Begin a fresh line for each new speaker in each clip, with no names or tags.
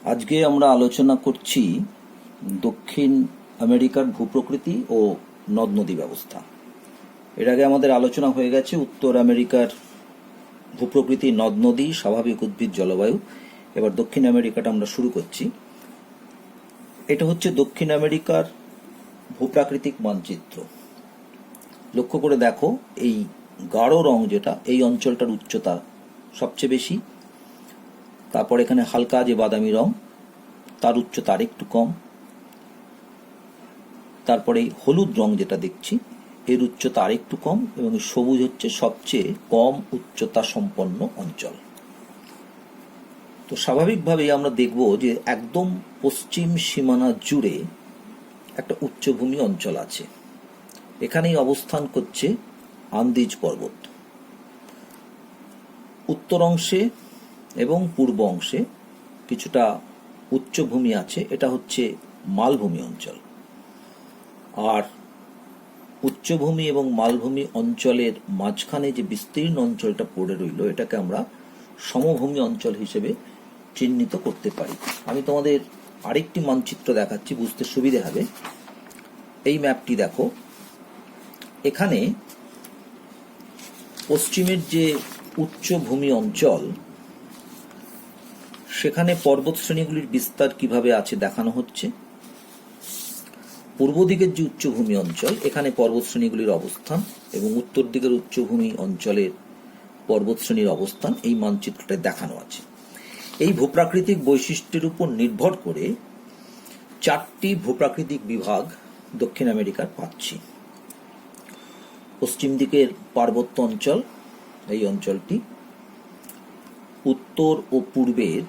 আজকে আমরা আলোচনা করছি দক্ষিণ আমেরিকার ভূপ্রকৃতি ও নদ নদী ব্যবস্থা। এর আগে আমাদের আলোচনা হয়ে গেছে উত্তর আমেরিকার ভূপ্রকৃতি, নদ নদী, স্বাভাবিক উদ্ভিদ, জলবায়ু। এবার দক্ষিণ আমেরিকাটা আমরা শুরু করছি। এটা হচ্ছে দক্ষিণ আমেরিকার ভূপ্রাকৃতিক মানচিত্র। লক্ষ্য করে দেখো, এই গাঢ় রং যেটা, এই অঞ্চলটার উচ্চতা সবচেয়ে বেশি। তারপর এখানে হালকা যে বাদামি রং, তার উচ্চতা আর একটু কম। তারপরে হলুদ রং যেটা দেখছি, এর উচ্চতা আর একটু কম, এবং সবুজ হচ্ছে সবচেয়ে কম উচ্চতা সম্পন্ন অঞ্চল। তো স্বাভাবিকভাবেই আমরা দেখব যে একদম পশ্চিম সীমানা জুড়ে একটা উচ্চভূমি অঞ্চল আছে। এখানেই অবস্থান করছে আন্দিজ পর্বত। উত্তর অংশে এবং পূর্ব অংশে কিছুটা উচ্চভূমি আছে, এটা হচ্ছে মালভূমি অঞ্চল। আর উচ্চভূমি এবং মালভূমি অঞ্চলের মাঝখানে যে বিস্তীর্ণ অঞ্চলটা পড়ে রইল, এটাকে আমরা সমভূমি অঞ্চল হিসেবে চিহ্নিত করতে পারি। আমি তোমাদের আরেকটি মানচিত্র দেখাচ্ছি, বুঝতে সুবিধে হবে। এই ম্যাপটি দেখো, এখানে পশ্চিমের যে উচ্চভূমি অঞ্চল, সেখানে পর্বত শ্রেণীগুলির বিস্তার কিভাবে আছে দেখানো হচ্ছে। পূর্ব দিকের যে উচ্চভূমি অঞ্চল, এখানে পর্বত শ্রেণীগুলির অবস্থান, এবং উত্তর দিকের উচ্চভূমি অঞ্চলের পর্বত শ্রেণীর অবস্থান এই মানচিত্রটায় দেখানো আছে। এই ভূপ্রাকৃতিক বৈশিষ্ট্যের উপর নির্ভর করে চারটি ভূপ্রাকৃতিক বিভাগ দক্ষিণ আমেরিকার পাচ্ছি। পশ্চিম দিকের পার্বত্য অঞ্চল, এই অঞ্চলটি। উত্তর ও পূর্বের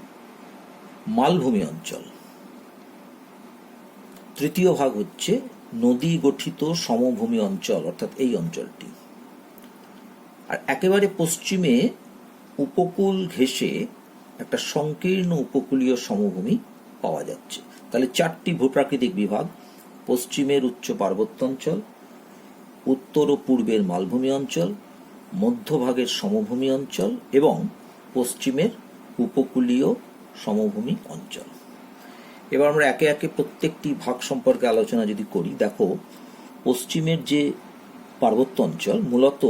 মালভূমি অঞ্চল। তৃতীয় ভাগ হচ্ছে নদী গঠিত সমভূমি অঞ্চল, অর্থাৎ এই অঞ্চলটি। আর একেবারে পশ্চিমে উপকূল ঘেঁষে একটা সংকীর্ণ উপকূলীয় সমভূমি পাওয়া যাচ্ছে। তাহলে চারটি ভূপ্রাকৃতিক বিভাগ: পশ্চিমের উচ্চ পার্বত্য অঞ্চল, উত্তর ও পূর্বের মালভূমি অঞ্চল, মধ্যভাগের সমভূমি অঞ্চল এবং পশ্চিমের উপকূলীয় সমভূমি অঞ্চল। এবার আমরা একে একে প্রত্যেকটি ভাগ সম্পর্কে আলোচনা যদি করি, দেখো পশ্চিমের যে পার্বত্য অঞ্চল মূলত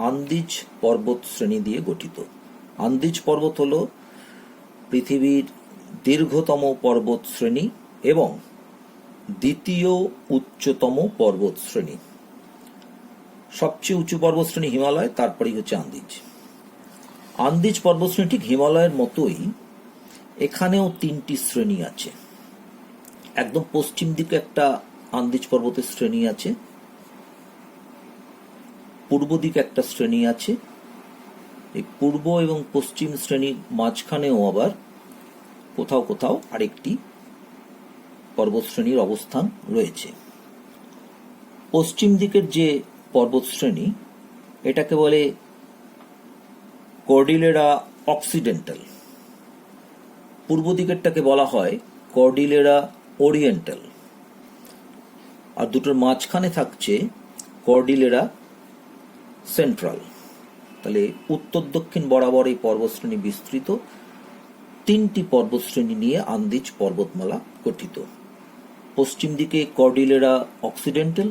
আন্দিজ পর্বত শ্রেণী দিয়ে গঠিত। আন্দিজ পর্বত হল পৃথিবীর দীর্ঘতম পর্বত শ্রেণী এবং দ্বিতীয় উচ্চতম পর্বত শ্রেণী। সবচেয়ে উঁচু পর্বত শ্রেণী হিমালয়, তারপরেই হচ্ছে আন্দিজ। আন্দিজ পর্বত শ্রেণী ঠিক হিমালয়ের মতোই এখানেও তিনটি শ্রেণী আছে। একদম পশ্চিম দিকে একটা আন্দিজ পর্বতের শ্রেণী আছে, পূর্ব দিকে একটা শ্রেণী আছে, এই পূর্ব এবং পশ্চিম শ্রেণীর মাঝখানেও আবার কোথাও কোথাও আরেকটি পর্বত শ্রেণীর অবস্থান রয়েছে। পশ্চিম দিকের যে পর্বত শ্রেণী, এটাকে বলে কর্ডিলেরা অক্সিডেন্টাল। পূর্ব দিকেরটাকে বলা হয় কর্ডিলেরা ওরিয়েন্টাল। আর দুটোর মাঝখানে থাকছে কর্ডিলেরা সেন্ট্রাল। তাহলে উত্তর দক্ষিণ বরাবর এই পর্বতশ্রেণী বিস্তৃত। তিনটি পর্বতশ্রেণী নিয়ে আন্দিজ পর্বতমালা গঠিত। পশ্চিম দিকে কর্ডিলেরা অক্সিডেন্টাল,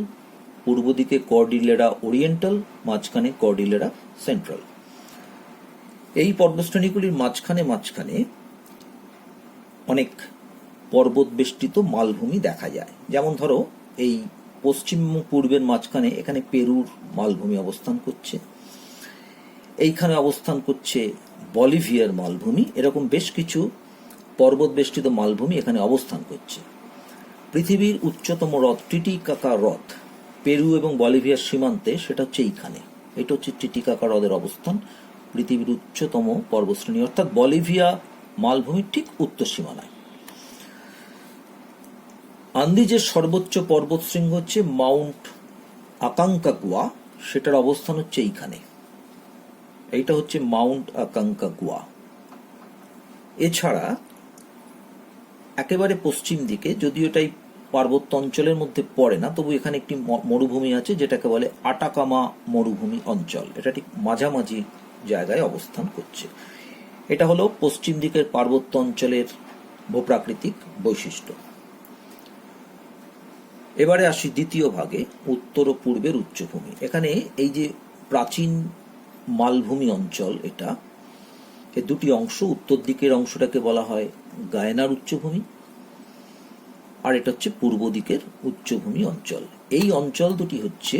পূর্ব দিকে কর্ডিলেরা ওরিয়েন্টাল, মাঝখানে কর্ডিলেরা সেন্ট্রাল। এই পর্বতশ্রেণীগুলির মাঝখানে মাঝখানে অনেক পর্বত বেষ্টিত মালভূমি দেখা যায়। যেমন ধরো, এই পশ্চিম পূর্বের মাঝখানে এখানে পেরুর মালভূমি অবস্থান করছে, এইখানে অবস্থান করছে বলিভিয়ার মালভূমি। এরকম বেশ কিছু পর্বত বেষ্টিত মালভূমি এখানে অবস্থান করছে। পৃথিবীর উচ্চতম হ্রদ টিটিকাকা হ্রদ পেরু এবং বলিভিয়ার সীমান্তে, সেটা হচ্ছে এইখানে। এটা হচ্ছে টিটিকাকা হ্রদের অবস্থান, পৃথিবীর উচ্চতম পর্বতশ্রেণী, অর্থাৎ বলিভিয়া মালভূমির ঠিক উত্তর সীমানায়। আন্দিজের সর্বোচ্চ পর্বতশৃঙ্গ হচ্ছে মাউন্ট আকাঙ্কাগুয়া, সেটার অবস্থান হচ্ছে এইখানে। এইটা হচ্ছে মাউন্ট আকাঙ্কাগুয়া। এছাড়া একেবারে পশ্চিম দিকে, যদিও এটাই পার্বত্য অঞ্চলের মধ্যে পড়ে না, তবু এখানে একটি মরুভূমি আছে যেটাকে বলে আটাকামা মরুভূমি অঞ্চল। এটা ঠিক মাঝামাঝি জায়গায় অবস্থান করছে। এটা হলো পশ্চিম দিকের পার্বত্য অঞ্চলের ভূপ্রাকৃতিক বৈশিষ্ট্য। এবারে আসি দ্বিতীয় ভাগে, উত্তর ও পূর্বের উচ্চভূমি। এখানে এই যে প্রাচীন মালভূমি অঞ্চল, এটা এর দুটি অংশ। উত্তর দিকের অংশটাকে বলা হয় গায়ানার উচ্চভূমি, আর এটা হচ্ছে পূর্ব দিকের উচ্চভূমি অঞ্চল। এই অঞ্চল দুটি হচ্ছে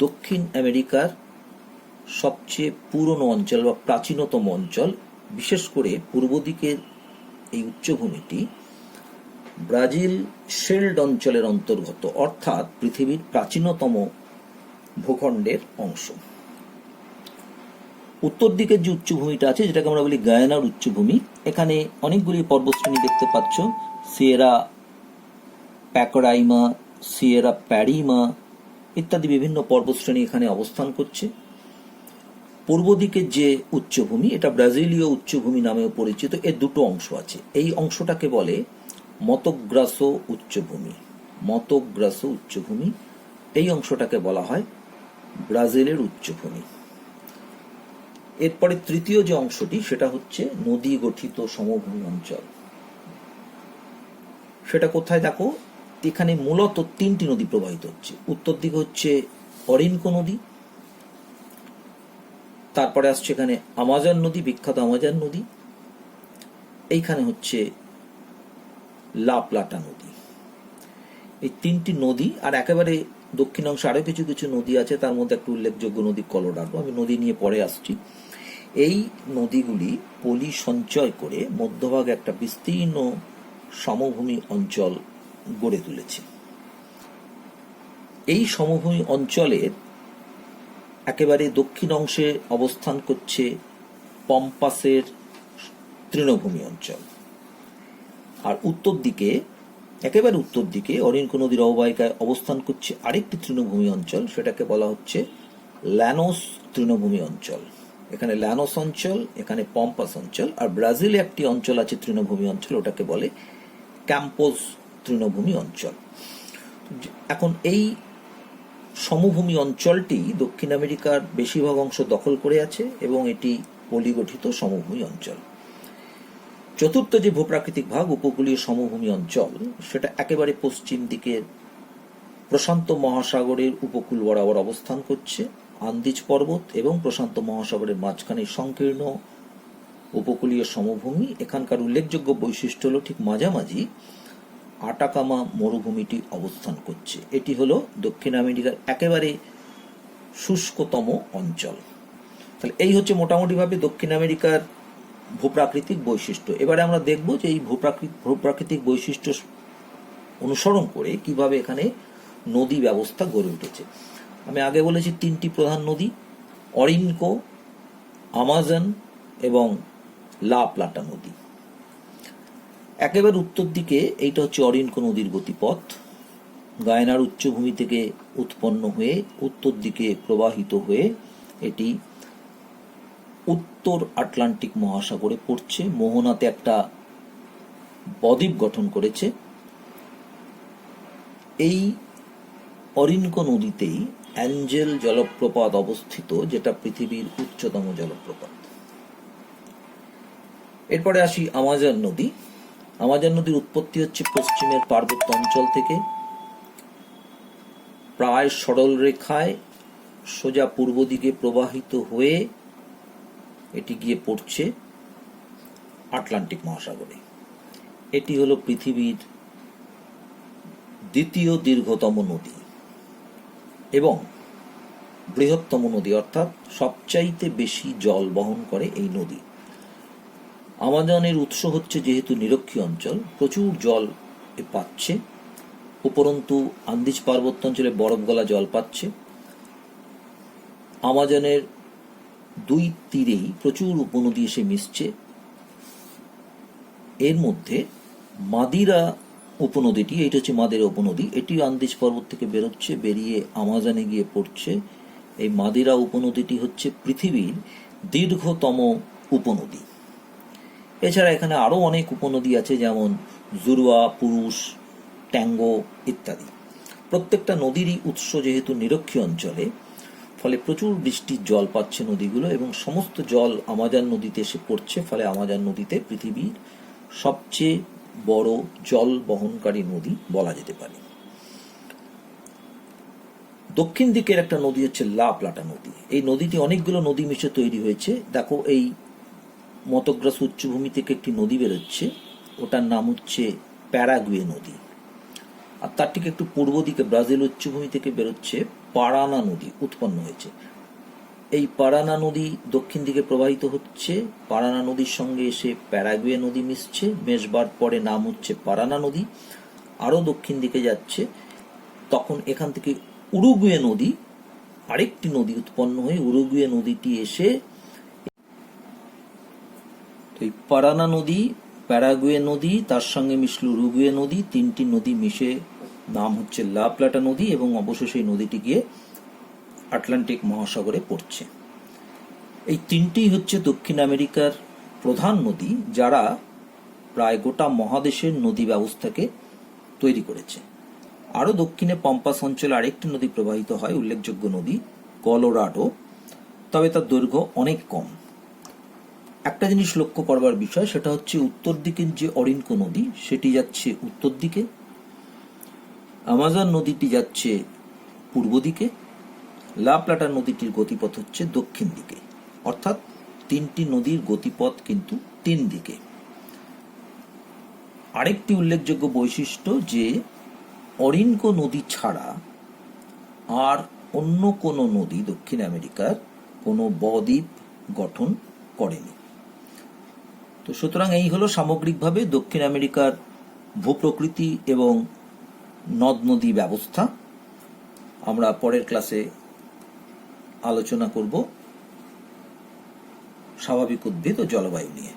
দক্ষিণ আমেরিকার সবচেয়ে পুরনো অঞ্চল বা প্রাচীনতম অঞ্চল। বিশেষ করে পূর্ব দিকের এই উচ্চভূমিটি ব্রাজিল শেল্ড অঞ্চলের অন্তর্গত, অর্থাৎ পৃথিবীর প্রাচীনতম ভূখণ্ডের অংশ। উত্তর দিকের যে উচ্চভূমিটা আছে, যেটাকে আমরা বলি গায়ানার উচ্চভূমি, এখানে অনেকগুলি পর্বতশ্রেণী দেখতে পাচ্ছ। সিয়েরা প্যাকরাইমা, সিয়েরা প্যারিমা ইত্যাদি বিভিন্ন পর্বতশ্রেণী এখানে অবস্থান করছে। পূর্ব দিকের যে উচ্চভূমি, এটা ব্রাজিলীয় উচ্চভূমি নামেও পরিচিত। এর দুটো অংশ আছে। এই অংশটাকে বলে মতোগ্রাসো উচ্চভূমি। মতোগ্রাসো উচ্চভূমি, এই অংশটাকে বলা হয় ব্রাজিলের উচ্চভূমি। এরপরে তৃতীয় যে অংশটি, সেটা হচ্ছে নদী গঠিত সমভূমি অঞ্চল। সেটা কোথায় দেখো, এখানে মূলত তিনটি নদী প্রবাহিত হচ্ছে। উত্তর দিকে হচ্ছে অরিনকো নদী, তারপরে আসছে এখানে আমাজন নদী, বিখ্যাত আমাজন নদী, এইখানে হচ্ছে লা প্লাটা নদী। এই তিনটি নদী, আর একেবারে দক্ষিণ অংশে আরো কিছু কিছু নদী আছে, তার মধ্যে একটা উল্লেখযোগ্য নদী কলোরাডো। আমি নদী নিয়ে পরে আসছি। এই নদীগুলি পলি সঞ্চয় করে মধ্যভাগে একটা বিস্তীর্ণ সমভূমি অঞ্চল গড়ে তুলেছে। এই সমভূমি অঞ্চলের একেবারে দক্ষিণ অংশে অবস্থান করছে পম্পাসের তৃণভূমি অঞ্চল, আর উত্তর দিকে, একেবারে উত্তর দিকে অরিনকো নদীর অববাহিকায় অবস্থান করছে আরেকটি তৃণভূমি অঞ্চল, সেটাকে বলা হচ্ছে ল্যানোস তৃণভূমি অঞ্চল। এখানে ল্যানোস অঞ্চল, এখানে পম্পাস অঞ্চল, আর ব্রাজিলে একটি অঞ্চল আছে তৃণভূমি অঞ্চল, ওটাকে বলে ক্যাম্পোস তৃণভূমি অঞ্চল। এখন এই সমভূমি অঞ্চলটি দক্ষিণ আমেরিকার বেশিরভাগ অংশ দখল করে আছে এবং এটি পলিগঠিত সমভূমি অঞ্চল। চতুর্থ যে ভূপ্রাকৃতিক ভাগ, উপকূলীয় সমভূমি অঞ্চল, সেটা একেবারে পশ্চিম দিকের প্রশান্ত মহাসাগরের উপকূল বরাবর অবস্থান করছে। আন্দিজ পর্বত এবং প্রশান্ত মহাসাগরের মাঝখানে সংকীর্ণ উপকূলীয় সমভূমি। এখানকার উল্লেখযোগ্য বৈশিষ্ট্য হল ঠিক মাঝামাঝি আটাকামা মরুভূমিটি অবস্থান করছে। এটি হলো দক্ষিণ আমেরিকার একেবারে শুষ্কতম অঞ্চল। তাহলে এই হচ্ছে মোটামুটিভাবে দক্ষিণ আমেরিকার ভূপ্রাকৃতিক বৈশিষ্ট্য। এবারে আমরা দেখব যে এই ভূপ্রাকৃতিক বৈশিষ্ট্য অনুসরণ করে কিভাবে এখানে নদী ব্যবস্থা গড়ে উঠেছে। আমি আগে বলেছি তিনটি প্রধান নদী, অরিনকো, আমাজন এবং লা প্লাটা নদী। একেবারে উত্তর দিকে এইটা হচ্ছে অরিনকো নদীর গতিপথ। গায়ানার উচ্চভূমি থেকে উৎপন্ন হয়ে উত্তর দিকে প্রবাহিত হয়ে এটি উত্তর আটলান্টিক মহাসাগরে পড়ছে। মোহনাতে একটা বদ্বীপ গঠন করেছে। এই অরিনকো নদীতেই অ্যাঞ্জেল জলপ্রপাত অবস্থিত, যেটা পৃথিবীর উচ্চতম জলপ্রপাত। এরপরে আসি আমাজন নদী। আমাজন নদীর উৎপত্তি হচ্ছে পশ্চিমের পার্বত্য অঞ্চল থেকে, প্রায় সরল রেখায় সোজা পূর্ব দিকে প্রবাহিত হয়ে এটি গিয়ে পড়ছে আটলান্টিক মহাসাগরে। এটি হলো পৃথিবীর দ্বিতীয় দীর্ঘতম নদী এবং বৃহত্তম নদী, অর্থাৎ সবচাইতে বেশি জল বহন করে এই নদী। আমাজনের উৎস হচ্ছে যেহেতু নিরক্ষীয় অঞ্চল, প্রচুর জল পাচ্ছে। উপরন্তু আন্দিজ পার্বত্য অঞ্চলে বরফ গলা জল পাচ্ছে। আমাজনের দুই তীরেই প্রচুর উপনদী এসে মিশছে। এর মধ্যে মাদিরা উপনদীটি, এইটা হচ্ছে মাদিরা উপনদী, এটি আন্দিজ পর্বত থেকে বেরোচ্ছে, বেরিয়ে আমাজনে গিয়ে পড়ছে। এই মাদিরা উপনদীটি হচ্ছে পৃথিবীর দীর্ঘতম উপনদী। এছাড়া এখানে আরো অনেক উপনদী আছে, যেমন জুরুয়া, পুরুষ, ট্যাঙ্গো ইত্যাদি। প্রত্যেকটা নদীরই উৎস যেহেতু নিরক্ষীয় অঞ্চলে, ফলে প্রচুর বৃষ্টির জল পাচ্ছে নদীগুলো এবং সমস্ত জল আমাজন নদীতে এসে পড়ছে। ফলে আমাজন নদীতে পৃথিবীর সবচেয়ে বড় জল বহনকারী নদী বলা যেতে পারে। দক্ষিণ দিকের একটা নদী হচ্ছে লা প্লাটা নদী। এই নদীটি অনেকগুলো নদী মিশে তৈরি হয়েছে। দেখো, এই মতগ্রাস উচ্চভূমি থেকে একটি নদী বেরোচ্ছে, ওটার নাম হচ্ছে প্যারাগুয়ে নদী। আর তার ঠিক একটু পূর্ব দিকে ব্রাজিল উচ্চভূমি থেকে বেরোচ্ছে পারানা নদী উৎপন্ন হয়েছে। এই পারানা নদী দক্ষিণ দিকে প্রবাহিত হচ্ছে, পারানা নদীর সঙ্গে এসে প্যারাগুয়ে নদী মিশছে, মেশবার পরে নাম হচ্ছে পারানা নদী। আরো দক্ষিণ দিকে যাচ্ছে, তখন এখান থেকে উরুগুয়ে নদী, আরেকটি নদী উৎপন্ন হয়ে উরুগুয়ে নদীটি এসে এই পারানা নদী, প্যারাগুয়ে নদী, তার সঙ্গে মিশল উরুগুয়ে নদী, তিনটি নদী মিশে নাম হচ্ছে লা প্লাটা নদী, এবং অবশেষে এই নদীটি গিয়ে আটলান্টিক মহাসাগরে পড়ছে। এই তিনটি হচ্ছে দক্ষিণ আমেরিকার প্রধান নদী, যারা প্রায় গোটা মহাদেশের নদী ব্যবস্থাকে তৈরি করেছে। আরো দক্ষিণে পম্পাস অঞ্চলে আরেকটি নদী প্রবাহিত হয়, উল্লেখযোগ্য নদী কলোরাডো, তবে তার দৈর্ঘ্য অনেক কম। একটা জিনিস লক্ষ্য করবার বিষয়, সেটা হচ্ছে উত্তর দিকের যে অরিনকো নদী সেটি যাচ্ছে উত্তর দিকে, আমাজন নদীটি যাচ্ছে পূর্ব দিকে, লা প্লাটা নদীটির গতিপথ হচ্ছে দক্ষিণ দিকে। অর্থাৎ তিনটি নদীর গতিপথ কিন্তু তিন দিকে। আরেকটি উল্লেখযোগ্য বৈশিষ্ট্য যে অরিনকো নদী ছাড়া আর অন্য কোনো নদী দক্ষিণ আমেরিকার কোনো বদ্বীপ গঠন করেনি। তো সুতরাং এই হলো সামগ্রিকভাবে দক্ষিণ আমেরিকার ভূপ্রকৃতি এবং নদ নদী ব্যবস্থা। আমরা পরের ক্লাসে আলোচনা করব স্বাভাবিক উদ্ভিদ ও জলবায়ু নিয়ে।